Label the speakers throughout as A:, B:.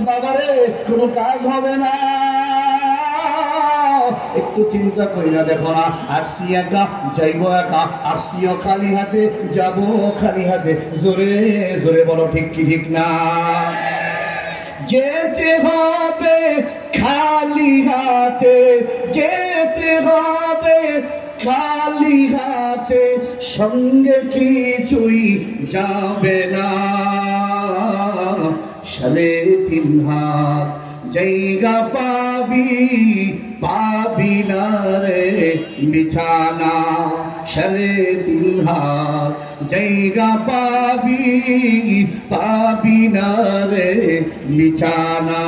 A: বাবারে কোনো কাজ হবে না। একটু চিন্তা করি না, দেখো না, আসছি একা, যাইব একা, আসছিও খালি হাতে, যাব খালি হাতে। জোরে জোরে বলো ঠিক কি ঠিক না? যেতে হবে খালি হাতে, যেতে হবে খালি হাতে, সঙ্গে কিছুই যাবে না। সাড়ে তিন হাত জায়গা পাবি, পাবি না রে বিছানা। সাড়ে তিন হাত জায়গা পাবি, পাবি না রে বিছানা।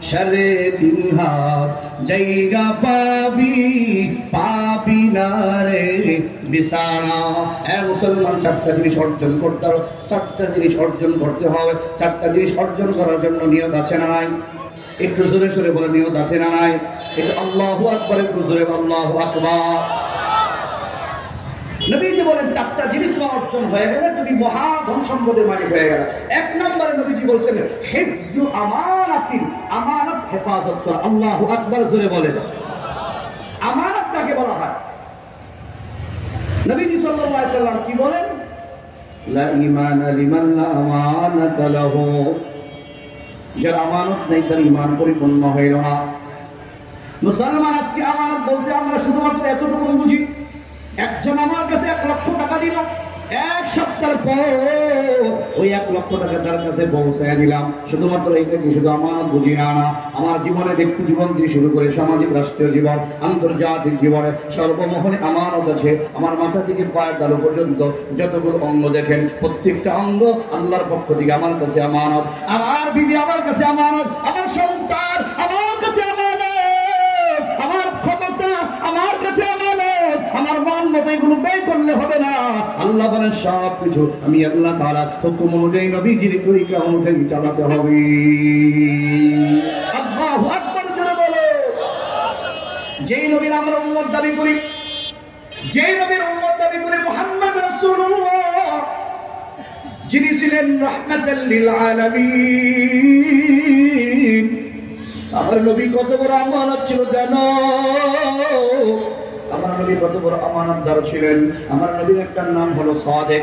A: সাড়ে তিন হাত জায়গা পাবি, পাবি না রে বিছানা। মুসলমান চারটা জিনিস অর্জন করতে হবে, চারটা জিনিস অর্জন করতে হবে। চারটা জিনিস অর্জন করার জন্য নিয়ত আছে না নাই? একটু জোরে সরে বলে নিয়ত আছে না নাই? একটু আল্লাহু আকবার, একটু জোরে আল্লাহু আকবার। নবীজি বলেন চারটা জিনিস তোমার অর্জন হয়ে গেলে তুমি মহা ধন সম্পদের মালিক হয়ে গেলে। এক নম্বরে নবীজি বলছেন হিফজু আমানাতিন, আমানত হেফাজত করা। আল্লাহু আকবার, জোরে বলে। আমানত কাকে বলা হয়? নবীজি সাল্লাল্লাহু আলাইহি সাল্লাম কি বলেন? লা ঈমানা লিমান লা আমানাতা লাহু। যার আমানত নেই তার ঈমান পরিপূর্ণ হইল না। মুসলমান আজকে আমানত বলতে আমরা শুধুমাত্র এতটুকু বুঝি, একজন আমার কাছে 1 লক্ষ টাকা দিল, এক সপ্তাহ পর ওই 1 লক্ষ টাকা তার কাছে পৌঁছায় দিলাম, শুধুমাত্র এইটা কি শুধু আমানত বুঝি না? না, আমার জীবনে ব্যক্তি জীবন থেকে শুরু করে সামাজিক রাষ্ট্রীয় জীবন, আন্তর্জাতিক জীবনে সর্বমহলে আমানত আছে। আমার মাথা থেকে পায়ের তালু পর্যন্ত যতগুলো অঙ্গ দেখেন, প্রত্যেকটা অঙ্গ আল্লাহর পক্ষ থেকে আমার কাছে আমানত। আমার বিবি আমার কাছে আমানত, আমার সন্তান আমার কাছে আমানত, আমার ক্ষমতা আমার কাছে আমানত, আমার মন মতো এগুলো ব্যয় করলে হবে না। আল্লাহ বলেন সব কিছু আমি আল্লাহ তাআলা হুকুম অনুযায়ী নবীজির তরিকা অনুযায়ী চালাতে হবে। আল্লাহু আকবার, জোরে বলো। যেই নবীর আমরা উম্মত দাবি করি, যেই নবীর উম্মত দাবি করি, মুহাম্মদ রাসূলুল্লাহ, যিনি ছিলেন রাহমাতাল লিল আলামিন। আমার নবী কত বড় আমানত ছিল জানো? আমার নবী কত বড় আমানতদার ছিলেন। আমার নবীর একটা নাম হলো সাদেক।